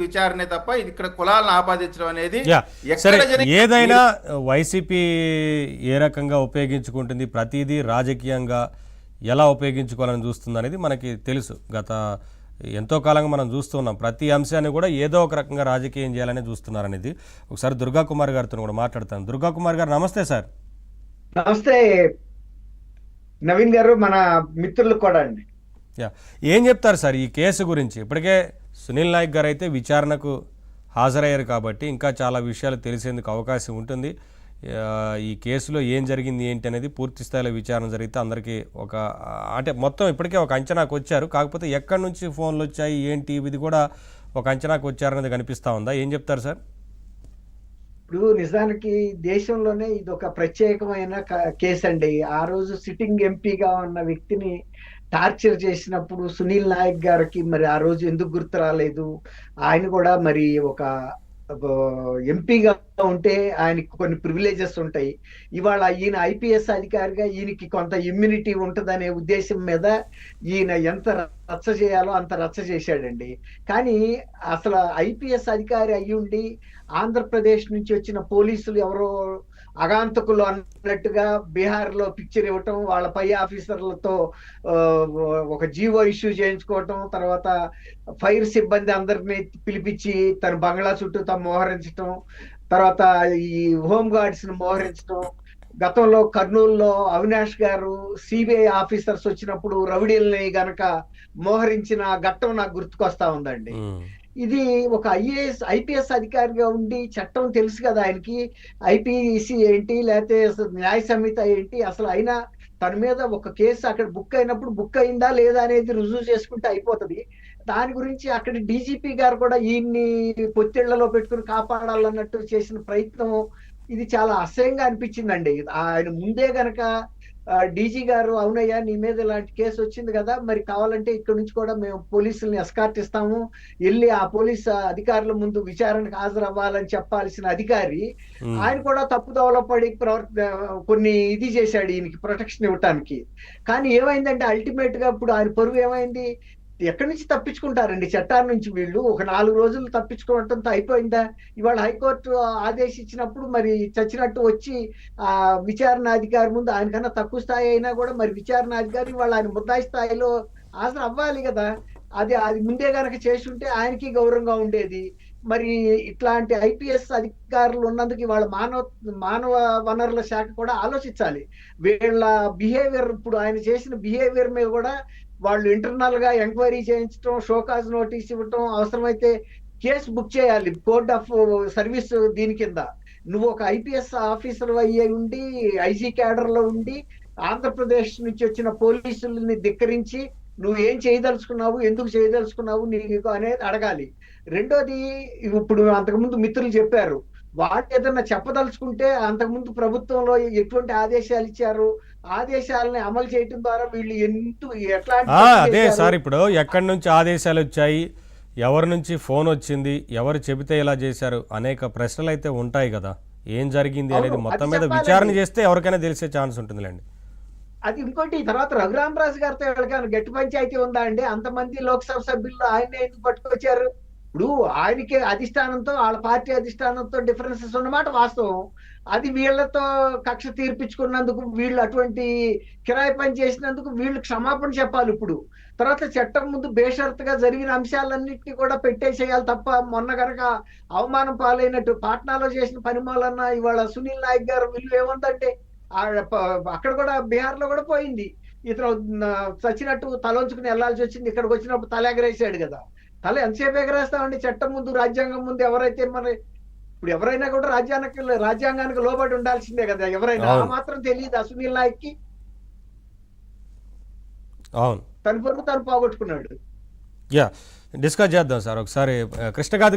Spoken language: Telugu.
విచారణే తప్ప ఇది ఇక్కడ కులాలను ఆపాదించడం అనేది సరే, ఎక్కడ జరిగిన ఏదైనా వైసీపీ ఏ రకంగా ఉపయోగించుకుంటుంది, ప్రతిదీ రాజకీయంగా ఎలా ఉపయోగించుకోవాలని చూస్తుంది అనేది మనకి తెలుసు. గత ఎంతో కాలంగా మనం చూస్తున్నాం. ప్రతి అంశాన్ని కూడా ఏదో ఒక రకంగా రాజకీయం చేయాలని చూస్తున్నారనేది. ఒకసారి దుర్గా కుమార్ గారితో కూడా మాట్లాడతాను. దుర్గా కుమార్ గారు, నమస్తే సార్. నమస్తే నవీన్ గారు, మన మిత్రులు కూడా అండి. ఏం చెప్తారు సార్ ఈ కేసు గురించి? ఇప్పటికే సునీల్ నాయక్ గారు అయితే విచారణకు హాజరయ్యారు కాబట్టి ఇంకా చాలా విషయాలు తెలిసేందుకు అవకాశం ఉంటుంది. ఈ కేసులో ఏం జరిగింది ఏంటి అనేది పూర్తి స్థాయిలో విచారణ జరిగితే అందరికీ ఒక అంటే మొత్తం ఇప్పటికే ఒక అంచనాకు వచ్చారు. కాకపోతే ఎక్కడి నుంచి ఫోన్లు వచ్చాయి ఏంటి ఇది కూడా ఒక అంచనాకు వచ్చారనేది కనిపిస్తూ ఉందా? ఏం చెప్తారు సార్? ఇప్పుడు నిజానికి దేశంలోనే ఇది ఒక ప్రత్యేకమైన కేసు అండి. ఆ రోజు సిట్టింగ్ ఎంపీగా ఉన్న వ్యక్తిని టార్చర్ చేసినప్పుడు సునీల్ నాయక్ గారికి మరి ఆ రోజు ఎందుకు గుర్తు రాలేదు? ఆయన కూడా మరి ఒక ఎంపీగా ఉంటే ఆయనకి కొన్ని ప్రివిలేజెస్ ఉంటాయి. ఇవాళ ఈయన ఐపీఎస్ అధికారిగా ఈయనకి కొంత ఇమ్యూనిటీ ఉంటుందనే ఉద్దేశం మీద ఈయన ఎంత రచ్చ చేయాలో అంత రచ్చ చేశాడండి. కానీ అసలు ఐపీఎస్ అధికారి అయ్యుండి ఆంధ్రప్రదేశ్ నుంచి వచ్చిన పోలీసులు ఎవరో అగాంతకులు అన్నట్టుగా బీహార్ లో పిక్చర్ ఇవ్వటం, వాళ్ళ పై ఆఫీసర్లతో ఒక జీవో ఇష్యూ చేయించుకోవటం, తర్వాత ఫైర్ సిబ్బంది అందరినీ పిలిపించి తన బంగ్లా చుట్టూ తాను మోహరించటం, తర్వాత ఈ హోమ్ గార్డ్స్ ని మోహరించటం. గతంలో కర్నూలులో అవినాష్ గారు సిబిఐ ఆఫీసర్స్ వచ్చినప్పుడు రౌడీల్ని గనక మోహరించిన ఘట్టం నాకు గుర్తుకొస్తా ఉందండి. ఇది ఒక ఐపీఎస్ అధికారిగా ఉండి చట్టం తెలుసు కదా ఆయనకి, ఐపీసీ ఏంటి లేకపోతే న్యాయ సంహిత ఏంటి, అసలు అయినా తన మీద ఒక కేసు అక్కడ బుక్ అయినప్పుడు బుక్ అయిందా లేదా అనేది రుజువు చేసుకుంటే అయిపోతుంది. దాని గురించి అక్కడ డీజీపీ గారు కూడా ఈయన్ని పొత్తిళ్లలో పెట్టుకుని కాపాడాలన్నట్టు చేసిన ప్రయత్నం ఇది చాలా అసహ్యంగా అనిపించిందండి. ఆయన ముందే గనక డీజీ గారు, అవునయ్యా నీ మీద ఇలాంటి కేసు వచ్చింది కదా, మరి కావాలంటే ఇక్కడ నుంచి కూడా మేము పోలీసుల్ని ఎస్కార్ట్ ఇస్తాము, వెళ్ళి ఆ పోలీస్ అధికారుల ముందు విచారణకు హాజరవ్వాలని చెప్పాల్సిన అధికారి ఆయన కూడా తప్పుదోవలో పడి కొన్ని ఇది చేశాడు ఈయనకి ప్రొటెక్షన్ ఇవ్వటానికి. కానీ ఏమైందంటే అల్టిమేట్ గా ఇప్పుడు ఆయన పరువు ఏమైంది? ఎక్కడి నుంచి తప్పించుకుంటారండి చట్టాల నుంచి వీళ్ళు? ఒక 4 రోజులు తప్పించుకోవటంతో అయిపోయిందా? ఇవాళ హైకోర్టు ఆదేశించినప్పుడు మరి చచ్చినట్టు వచ్చి ఆ విచారణ అధికారి ముందు, ఆయనకన్నా తక్కువ స్థాయి అయినా కూడా మరి విచారణ అధికారి వాళ్ళు ఆయన ముద్దాయి స్థాయిలో హాజరు అవ్వాలి కదా. అది ముందే గనక చేసి ఉంటే ఆయనకి గౌరవంగా ఉండేది. మరి ఇట్లాంటి ఐపీఎస్ అధికారులు ఉన్నందుకు వాళ్ళ మానవ వనరుల శాఖ కూడా ఆలోచించాలి. వీళ్ళ బిహేవియర్, ఇప్పుడు ఆయన చేసిన బిహేవియర్ మీద కూడా వాళ్ళు ఇంటర్నల్ గా ఎంక్వైరీ చేయించడం, షోకాజ్ నోటీస్ ఇవ్వటం, అవసరమైతే కేసు బుక్ చేయాలి కోర్ట్ ఆఫ్ సర్వీస్ దీని కింద. నువ్వు ఒక ఐపీఎస్ ఆఫీసర్ అయ్యి ఉండి ఐజీ క్యాడర్ లో ఉండి ఆంధ్రప్రదేశ్ నుంచి వచ్చిన పోలీసుల్ని ధిక్కరించి నువ్వు ఏం చేయదలుచుకున్నావు, ఎందుకు చేయదలుచుకున్నావు నీకు అనేది అడగాలి. రెండోది, ఇప్పుడు అంతకుముందు మిత్రులు చెప్పారు, వాళ్ళు ఏదన్నా చెప్పదలుచుకుంటే అంతకుముందు ప్రభుత్వంలో ఎటువంటి ఆదేశాలు ఇచ్చారు, ఆదేశాలని అమలు చేయడం ద్వారా వీళ్ళు అదే సార్, ఇప్పుడు ఎక్కడి నుంచి ఆదేశాలు వచ్చాయి, ఎవరి నుంచి ఫోన్ వచ్చింది, ఎవరు చెబితే ఇలా చేశారు, అనేక ప్రశ్నలు అయితే ఉంటాయి కదా. ఏం జరిగింది అనేది మొత్తం మీద విచారణ చేస్తే ఎవరికైనా తెలిసే ఛాన్స్ ఉంటుందిలేండి. అది ఇంకోటి, తర్వాత రఘురామరాజు గారితో ఎవరికైనా గట్టి పంచాయతీ ఉందా అండి? అంతమంది లోక్సభ సభ్యులు ఆయన్ని ఎందుకు పట్టుకొచ్చారు? ఇప్పుడు ఆయనకి అధిష్టానంతో, వాళ్ళ పార్టీ అధిష్టానంతో డిఫరెన్సెస్ ఉన్నమాట వాస్తవం. అది వీళ్ళతో కక్ష తీర్పించుకున్నందుకు, వీళ్ళు అటువంటి కిరాయి పని చేసినందుకు వీళ్ళు క్షమాపణ చెప్పాలి ఇప్పుడు. తర్వాత చట్టం ముందు బేషరతుగా జరిగిన అంశాలన్నింటినీ కూడా పెట్టేసేయాలి తప్ప, మొన్న కనుక అవమానం పాలైనట్టు పాట్నాలో చేసిన పని మూలన్నా ఇవాళ సునీల్ నాయక్ గారు విలువ ఏముందంటే అక్కడ కూడా బీహార్ లో కూడా పోయింది. ఇతను చచ్చినట్టు తలంచుకుని వెళ్లాల్సి వచ్చింది. ఇక్కడికి వచ్చినప్పుడు తల ఎగరేసాడు కదా. తల ఎంతసేపు ఎగరేస్తామండి? చట్టం ముందు, రాజ్యాంగం ముందు ఎవరైతే మరి ఇప్పుడు ఎవరైనా కూడా రాజ్యాంగానికి లోబడి ఉండాల్సిందే కదా ఎవరైనా. ఆ మాత్రం తెలియదు సునీల్ నాయక్ కి? అవును, తన పొరుగు తను పోగొట్టుకున్నాడు. డిస్కస్ చేద్దాం సార్ ఒకసారి. కృష్ణకాంత్